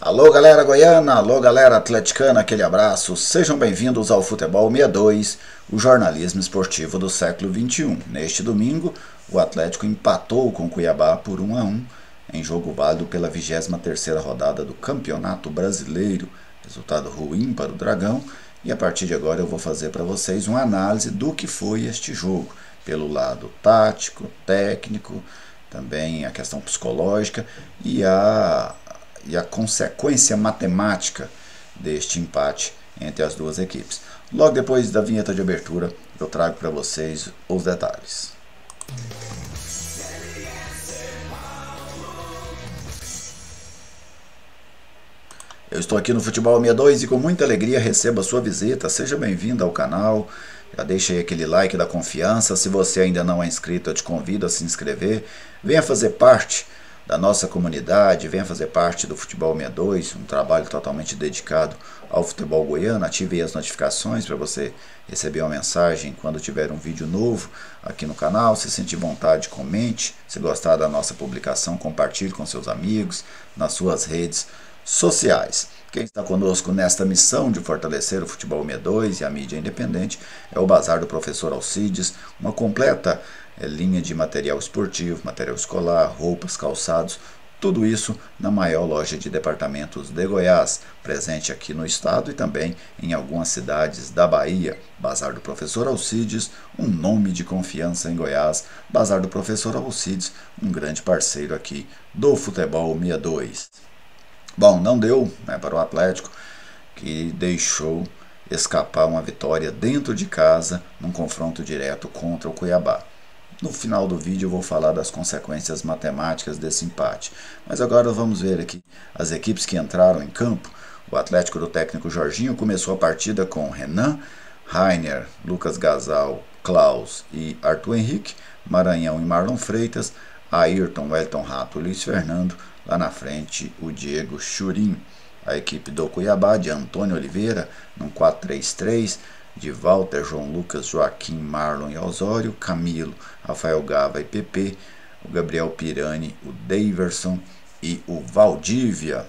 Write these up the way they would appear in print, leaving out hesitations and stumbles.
Alô galera goiana, alô galera atleticana, aquele abraço, sejam bem-vindos ao Futebol 62, o jornalismo esportivo do século XXI. Neste domingo, o Atlético empatou com o Cuiabá por 1-1 em jogo válido pela 23ª rodada do Campeonato Brasileiro, resultado ruim para o Dragão, e a partir de agora eu vou fazer para vocês uma análise do que foi este jogo, pelo lado tático, técnico, também a questão psicológica e a consequência matemática deste empate entre as duas equipes. Logo depois da vinheta de abertura, eu trago para vocês os detalhes. Eu estou aqui no Futebol 62 e com muita alegria recebo a sua visita. Seja bem-vindo ao canal. Já deixa aí aquele like da confiança. Se você ainda não é inscrito, eu te convido a se inscrever. Venha fazer parte da nossa comunidade, venha fazer parte do Futebol 62, um trabalho totalmente dedicado ao futebol goiano. Ative aí as notificações para você receber uma mensagem quando tiver um vídeo novo aqui no canal. Se sentir vontade, comente. Se gostar da nossa publicação, compartilhe com seus amigos nas suas redes sociais. Quem está conosco nesta missão de fortalecer o Futebol 62 e a mídia independente é o Bazar do Professor Alcides, uma completa linha de material esportivo, material escolar, roupas, calçados, tudo isso na maior loja de departamentos de Goiás, presente aqui no estado e também em algumas cidades da Bahia. Bazar do Professor Alcides, um nome de confiança em Goiás. Bazar do Professor Alcides, um grande parceiro aqui do Futebol 62. Bom, não deu, né, para o Atlético, que deixou escapar uma vitória dentro de casa num confronto direto contra o Cuiabá. No final do vídeo eu vou falar das consequências matemáticas desse empate. Mas agora vamos ver aqui as equipes que entraram em campo. O Atlético do técnico Jorginho começou a partida com Renan, Rainer, Lucas Gazal, Klaus e Arthur Henrique, Maranhão e Marlon Freitas, Ayrton, Wellington Rato e Luiz Fernando. Lá na frente, o Diego Churin. A equipe do Cuiabá, de Antônio Oliveira, num 4-3-3, de Walter, João Lucas, Joaquim, Marlon e Osório, Camilo, Rafael Gava e Pepe, o Gabriel Pirani, o Daverson e o Valdívia.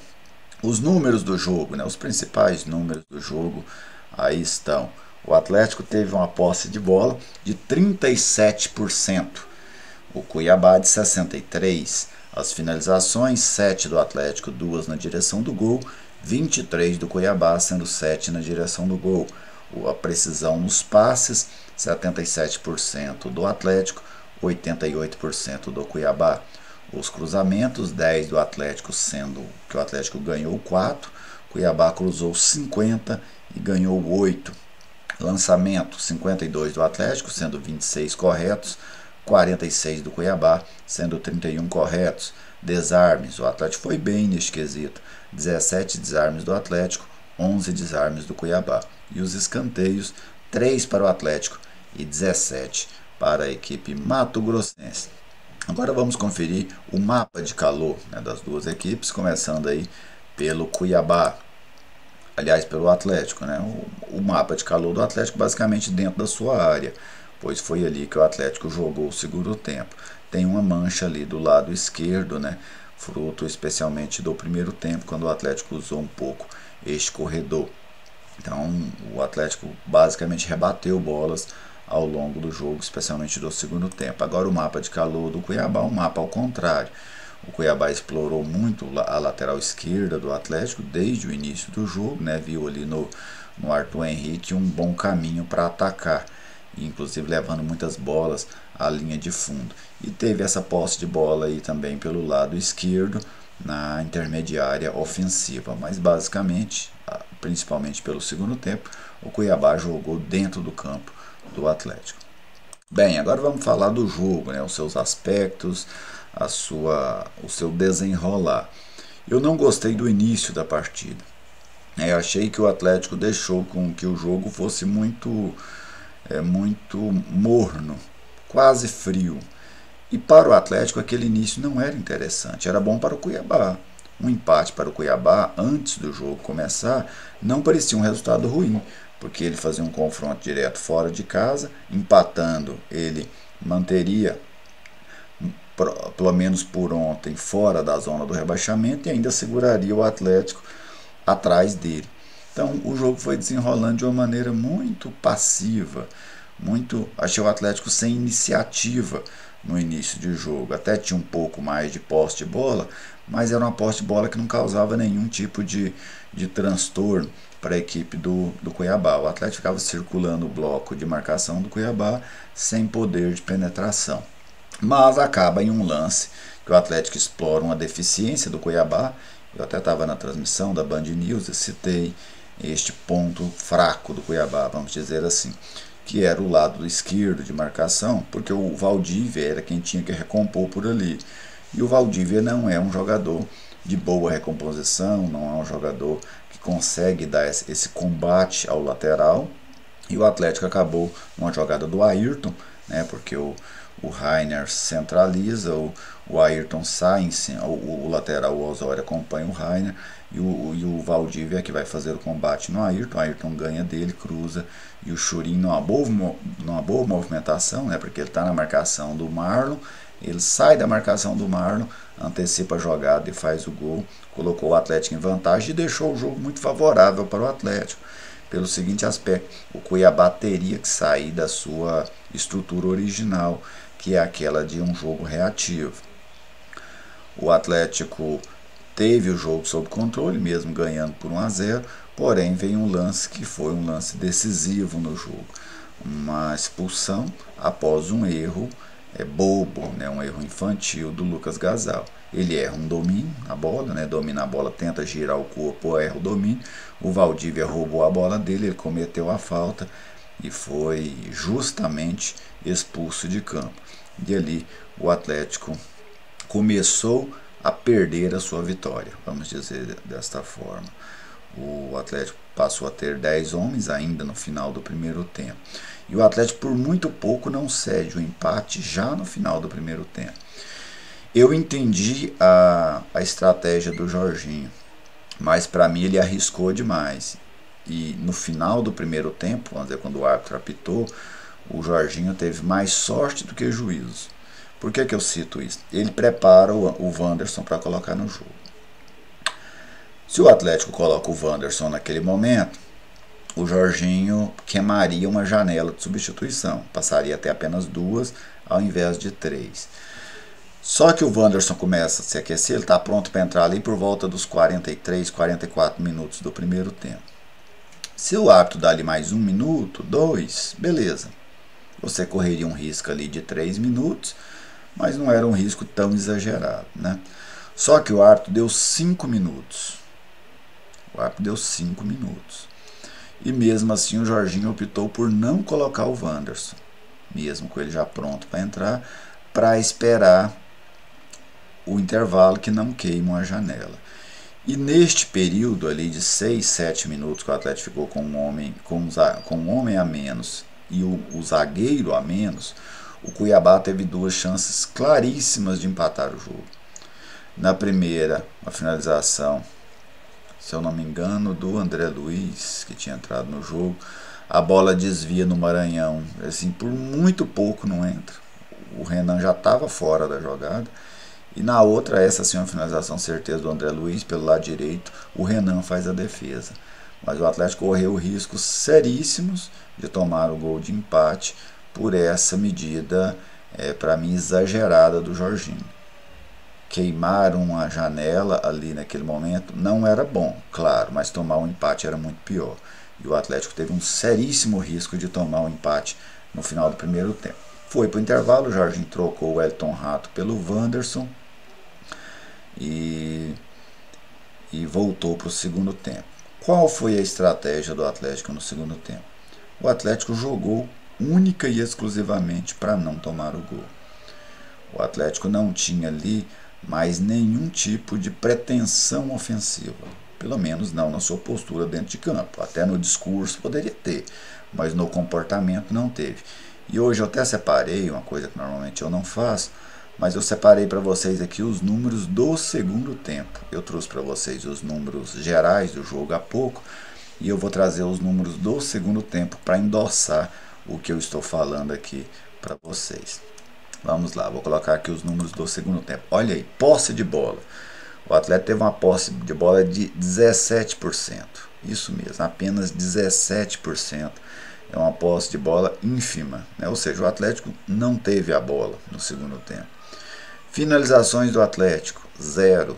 Os números do jogo, né, os principais números do jogo, aí estão. O Atlético teve uma posse de bola de 37%, o Cuiabá de 63%. As finalizações, 7 do Atlético, 2 na direção do gol, 23 do Cuiabá, sendo 7 na direção do gol. A precisão nos passes, 77% do Atlético, 88% do Cuiabá. Os cruzamentos, 10 do Atlético, sendo que o Atlético ganhou 4, Cuiabá cruzou 50 e ganhou 8. Lançamento, 52 do Atlético, sendo 26 corretos, 46 do Cuiabá, sendo 31 corretos. Desarmes, o Atlético foi bem neste quesito, 17 desarmes do Atlético, 11 desarmes do Cuiabá. E os escanteios, 3 para o Atlético e 17 para a equipe mato-grossense. Agora vamos conferir o mapa de calor, né, das duas equipes, começando aí pelo Cuiabá. Aliás, pelo Atlético, né? O mapa de calor do Atlético basicamente dentro da sua área, pois foi ali que o Atlético jogou o segundo tempo. Tem uma mancha ali do lado esquerdo, né, fruto especialmente do primeiro tempo, quando o Atlético usou um pouco este corredor. Então o Atlético basicamente rebateu bolas ao longo do jogo, especialmente do segundo tempo. Agora o mapa de calor do Cuiabá, um mapa ao contrário. O Cuiabá explorou muito a lateral esquerda do Atlético desde o início do jogo, né, viu ali no Arthur Henrique um bom caminho para atacar, inclusive levando muitas bolas à linha de fundo. E teve essa posse de bola aí também pelo lado esquerdo, na intermediária ofensiva. Mas basicamente, principalmente pelo segundo tempo, o Cuiabá jogou dentro do campo do Atlético. Bem, agora vamos falar do jogo, né, os seus aspectos, o seu desenrolar. Eu não gostei do início da partida. Eu achei que o Atlético deixou com que o jogo fosse muito morno, quase frio. E para o Atlético aquele início não era interessante, era bom para o Cuiabá. Um empate para o Cuiabá antes do jogo começar não parecia um resultado ruim, porque ele fazia um confronto direto fora de casa, empatando ele manteria pelo menos por ontem, fora da zona do rebaixamento e ainda seguraria o Atlético atrás dele. Então o jogo foi desenrolando de uma maneira muito passiva, achei o Atlético sem iniciativa no início de jogo. Até tinha um pouco mais de posse de bola, mas era uma posse de bola que não causava nenhum tipo de transtorno para a equipe do Cuiabá. O Atlético ficava circulando o bloco de marcação do Cuiabá sem poder de penetração. Mas acaba em um lance que o Atlético explora uma deficiência do Cuiabá. Eu até estava na transmissão da Band News e citei este ponto fraco do Cuiabá, vamos dizer assim, que era o lado esquerdo de marcação, porque o Valdívia era quem tinha que recompor por ali. E o Valdívia não é um jogador de boa recomposição, não é um jogador que consegue dar esse combate ao lateral. E o Atlético acabou numa jogada do Ayrton, né, porque o Rainer centraliza, o Ayrton sai, o lateral, o Osório, acompanha o Rainer, e o Valdívia é que vai fazer o combate no Ayrton. O Ayrton ganha dele, cruza, e o Churin, numa boa movimentação, né, porque ele está na marcação do Marlon, ele sai da marcação do Marlon, antecipa a jogada e faz o gol, colocou o Atlético em vantagem e deixou o jogo muito favorável para o Atlético. Pelo seguinte aspecto, o Cuiabá teria que sair da sua estrutura original, que é aquela de um jogo reativo. O Atlético teve o jogo sob controle, mesmo ganhando por 1-0, porém veio um lance que foi um lance decisivo no jogo. Uma expulsão após um erro bobo, né, um erro infantil do Lucas Gasal. Ele erra um domínio na bola, né, domina a bola, tenta girar o corpo, erra o domínio. O Valdívia roubou a bola dele, ele cometeu a falta e foi justamente expulso de campo. E ali o Atlético começou a perder a sua vitória, vamos dizer desta forma. O Atlético passou a ter 10 homens ainda no final do primeiro tempo. E o Atlético por muito pouco não cede o empate já no final do primeiro tempo. Eu entendi a estratégia do Jorginho, mas para mim ele arriscou demais. E no final do primeiro tempo, vamos dizer, quando o árbitro apitou, o Jorginho teve mais sorte do que juízo. Por que eu cito isso? Ele prepara o Wanderson para colocar no jogo. Se o Atlético coloca o Wanderson naquele momento, o Jorginho queimaria uma janela de substituição, passaria até apenas 2 ao invés de 3. Só que o Wanderson começa a se aquecer, ele está pronto para entrar ali por volta dos 43, 44 minutos do primeiro tempo. Se o árbitro dá ali mais 1 minuto, 2, beleza. Você correria um risco ali de 3 minutos, mas não era um risco tão exagerado, né? Só que o árbitro deu 5 minutos. O árbitro deu 5 minutos. E mesmo assim o Jorginho optou por não colocar o Wanderson, mesmo com ele já pronto para entrar, para esperar o intervalo que não queima a janela. E neste período ali de 6, 7 minutos que o Atlético ficou com um homem a menos e o zagueiro a menos, o Cuiabá teve 2 chances claríssimas de empatar o jogo. Na primeira, a finalização, se eu não me engano, do André Luiz, que tinha entrado no jogo, a bola desvia no Maranhão, assim, por muito pouco não entra. O Renan já estava fora da jogada. E na outra, essa sim, uma finalização certeza do André Luiz, pelo lado direito, o Renan faz a defesa. Mas o Atlético correu riscos seríssimos de tomar o gol de empate por essa medida, para mim, exagerada do Jorginho. Queimar uma janela ali naquele momento não era bom, claro, mas tomar um empate era muito pior. E o Atlético teve um seríssimo risco de tomar um empate no final do primeiro tempo. Foi para o intervalo, o Jorginho trocou o Elton Rato pelo Wanderson e voltou para o segundo tempo. Qual foi a estratégia do Atlético no segundo tempo? O Atlético jogou única e exclusivamente para não tomar o gol. O Atlético não tinha ali mais nenhum tipo de pretensão ofensiva, pelo menos não na sua postura dentro de campo. Até no discurso poderia ter, mas no comportamento não teve. E hoje eu até separei, uma coisa que normalmente eu não faço, mas eu separei para vocês aqui os números do segundo tempo. Eu trouxe para vocês os números gerais do jogo há pouco, e eu vou trazer os números do segundo tempo para endossar o que eu estou falando aqui para vocês. Vamos lá, vou colocar aqui os números do segundo tempo. Olha aí, posse de bola. O Atlético teve uma posse de bola de 17%. Isso mesmo, apenas 17%. É uma posse de bola ínfima, né? Ou seja, o Atlético não teve a bola no segundo tempo. Finalizações do Atlético, 0. O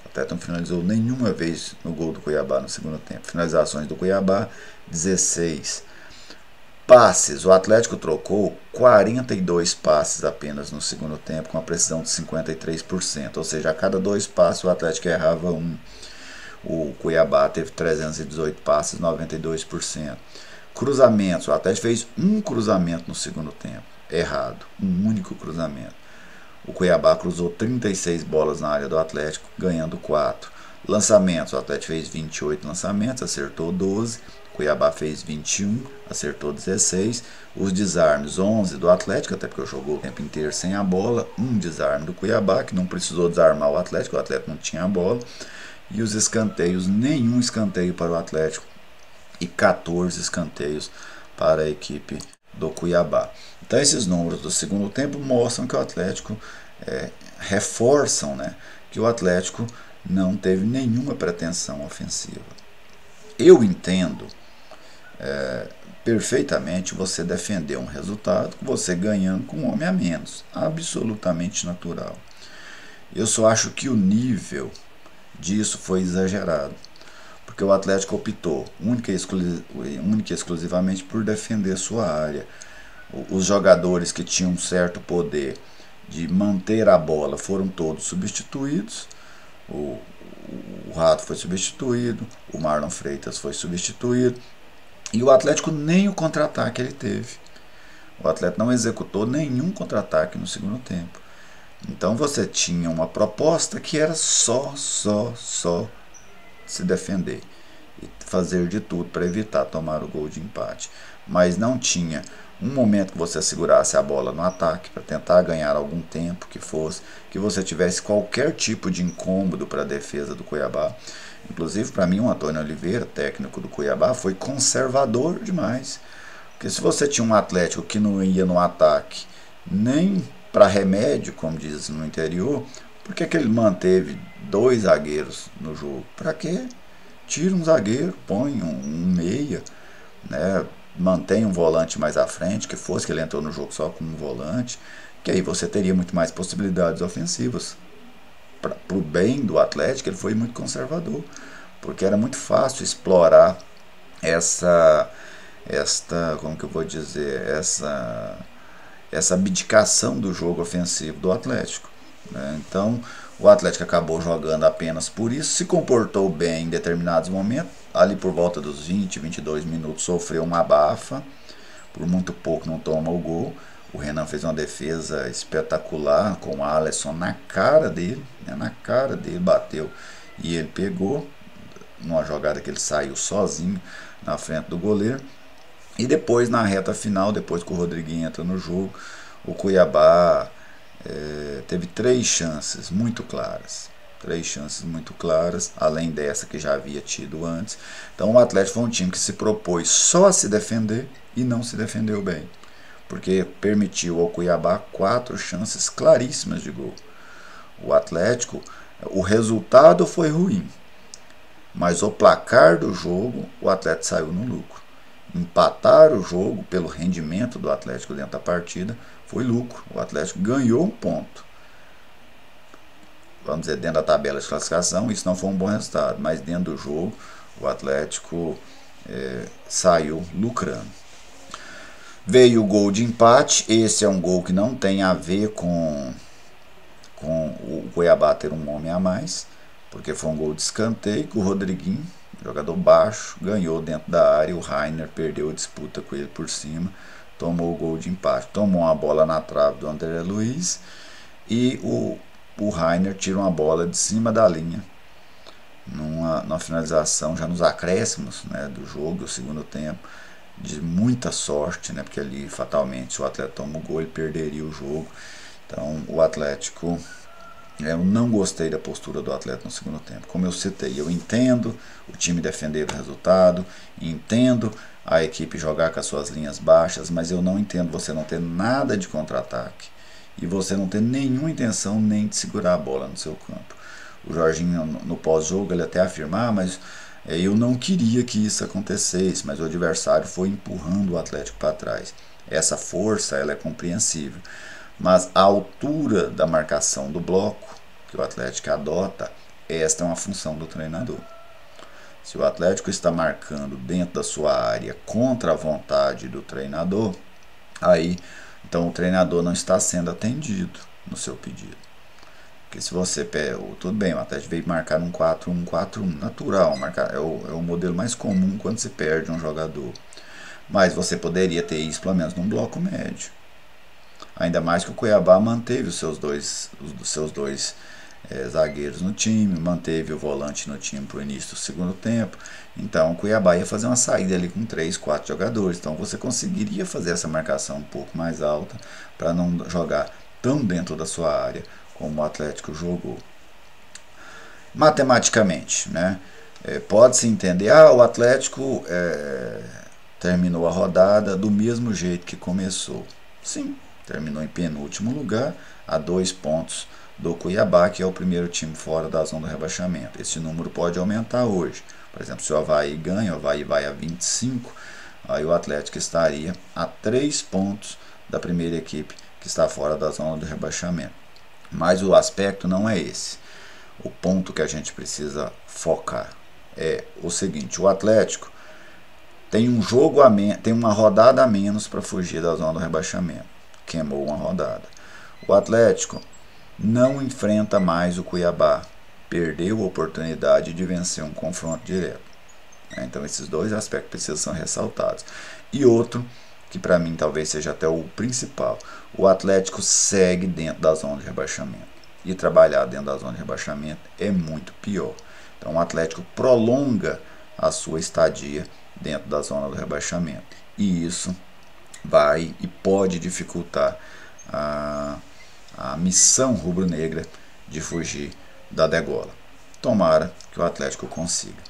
Atlético não finalizou nenhuma vez no gol do Cuiabá no segundo tempo. Finalizações do Cuiabá, 16. Passes, o Atlético trocou 42 passes apenas no segundo tempo, com a precisão de 53%. Ou seja, a cada 2 passes o Atlético errava 1. O Cuiabá teve 318 passes, 92%. Cruzamentos, o Atlético fez um cruzamento no segundo tempo, errado, um único cruzamento. O Cuiabá cruzou 36 bolas na área do Atlético, ganhando 4. Lançamentos, o Atlético fez 28 lançamentos, acertou 12. O Cuiabá fez 21, acertou 16. Os desarmes, 11 do Atlético, até porque jogou o tempo inteiro sem a bola. Um desarme do Cuiabá, que não precisou desarmar o Atlético não tinha a bola. E os escanteios, nenhum escanteio para o Atlético e 14 escanteios para a equipe do Cuiabá. Então esses números do segundo tempo mostram que o Atlético reforçam, né, que o Atlético não teve nenhuma pretensão ofensiva. Eu entendo perfeitamente você defender um resultado, você ganhando com um homem a menos, absolutamente natural. Eu só acho que o nível disso foi exagerado, porque o Atlético optou única e exclusivamente por defender sua área. Os jogadores que tinham um certo poder de manter a bola foram todos substituídos. O Rato foi substituído, o Marlon Freitas foi substituído, e o Atlético nem o contra-ataque ele teve. O Atlético não executou nenhum contra-ataque no segundo tempo. Então você tinha uma proposta que era só se defender e fazer de tudo para evitar tomar o gol de empate. Mas não tinha um momento que você segurasse a bola no ataque para tentar ganhar algum tempo, que você tivesse qualquer tipo de incômodo para a defesa do Cuiabá. Inclusive, para mim, o Antônio Oliveira, técnico do Cuiabá, foi conservador demais. Porque se você tinha um Atlético que não ia no ataque nem para remédio, como diz no interior, por que ele manteve 2 zagueiros no jogo? Para quê? Tira um zagueiro, põe um meia, né? Mantém um volante mais à frente, que ele entrou no jogo só como um volante, que aí você teria muito mais possibilidades ofensivas. Para o bem do Atlético, ele foi muito conservador, porque era muito fácil explorar como que eu vou dizer, essa abdicação do jogo ofensivo do Atlético, né? Então o Atlético acabou jogando apenas por isso, se comportou bem em determinados momentos, ali por volta dos 20, 22 minutos sofreu uma abafa, por muito pouco não toma o gol. O Renan fez uma defesa espetacular com o Alisson na cara dele, né? Na cara dele, bateu e ele pegou, numa jogada que ele saiu sozinho na frente do goleiro. E depois, na reta final, depois que o Rodriguinho entra no jogo, o Cuiabá teve 3 chances muito claras. 3 chances muito claras, além dessa que já havia tido antes. Então o Atlético foi um time que se propôs só a se defender e não se defendeu bem, porque permitiu ao Cuiabá 4 chances claríssimas de gol. O Atlético, o resultado foi ruim, mas o placar do jogo, o Atlético saiu no lucro. Empatar o jogo pelo rendimento do Atlético dentro da partida foi lucro. O Atlético ganhou um ponto. Vamos dizer, dentro da tabela de classificação, isso não foi um bom resultado, mas dentro do jogo, o Atlético saiu lucrando. Veio o gol de empate. Esse é um gol que não tem a ver com o Cuiabá ter um homem a mais, porque foi um gol de escanteio que o Rodriguinho, jogador baixo, ganhou dentro da área. O Rainer perdeu a disputa com ele por cima, tomou o gol de empate. Tomou uma bola na trave do André Luiz e o Rainer tira uma bola de cima da linha numa finalização já nos acréscimos, né, do jogo, do segundo tempo, de muita sorte, né, porque ali fatalmente se o Atlético toma o gol ele perderia o jogo. Então o Atlético, eu não gostei da postura do Atlético no segundo tempo. Como eu citei, eu entendo o time defender o resultado, entendo a equipe jogar com as suas linhas baixas, mas eu não entendo você não ter nada de contra-ataque e você não ter nenhuma intenção nem de segurar a bola no seu campo. O Jorginho, no pós-jogo, ele até afirmar, mas eu não queria que isso acontecesse, mas o adversário foi empurrando o Atlético para trás. Essa força, ela é compreensível, mas a altura da marcação do bloco que o Atlético adota, esta é uma função do treinador. Se o Atlético está marcando dentro da sua área contra a vontade do treinador, aí então o treinador não está sendo atendido no seu pedido. Porque se você pega, tudo bem, o Atlético veio marcar um 4-1-4-1, natural, é o modelo mais comum quando se perde um jogador. Mas você poderia ter isso pelo menos num bloco médio. Ainda mais que o Cuiabá manteve os seus dois zagueiros no time, manteve o volante no time para o início do segundo tempo. Então o Cuiabá ia fazer uma saída ali com 3, 4 jogadores. Então você conseguiria fazer essa marcação um pouco mais alta para não jogar tão dentro da sua área como o Atlético jogou. Matematicamente, né? Pode-se entender, o Atlético terminou a rodada do mesmo jeito que começou. Sim, terminou em penúltimo lugar, a 2 pontos do Cuiabá, que é o primeiro time fora da zona do rebaixamento. Esse número pode aumentar hoje. Por exemplo, se o Avaí ganha, o Avaí vai a 25, aí o Atlético estaria a 3 pontos da primeira equipe que está fora da zona do rebaixamento. Mas o aspecto não é esse. O ponto que a gente precisa focar é o seguinte: o Atlético tem um jogo tem uma rodada a menos para fugir da zona do rebaixamento. Queimou uma rodada. O Atlético não enfrenta mais o Cuiabá. Perdeu a oportunidade de vencer um confronto direto. Então esses dois aspectos precisam ser ressaltados. E outro, que para mim talvez seja até o principal: o Atlético segue dentro da zona de rebaixamento. E trabalhar dentro da zona de rebaixamento é muito pior. Então o Atlético prolonga a sua estadia dentro da zona do rebaixamento. E isso vai e pode dificultar a missão rubro-negra de fugir da degola. Tomara que o Atlético consiga.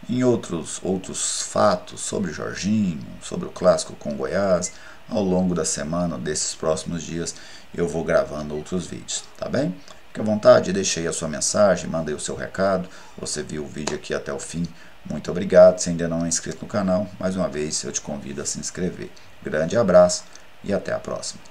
Em outros fatos sobre Jorginho, sobre o clássico com Goiás, ao longo da semana, desses próximos dias, eu vou gravando outros vídeos, tá bem? Fique à vontade, deixei a sua mensagem, mandei o seu recado, você viu o vídeo aqui até o fim, muito obrigado. Se ainda não é inscrito no canal, mais uma vez eu te convido a se inscrever. Grande abraço e até a próxima.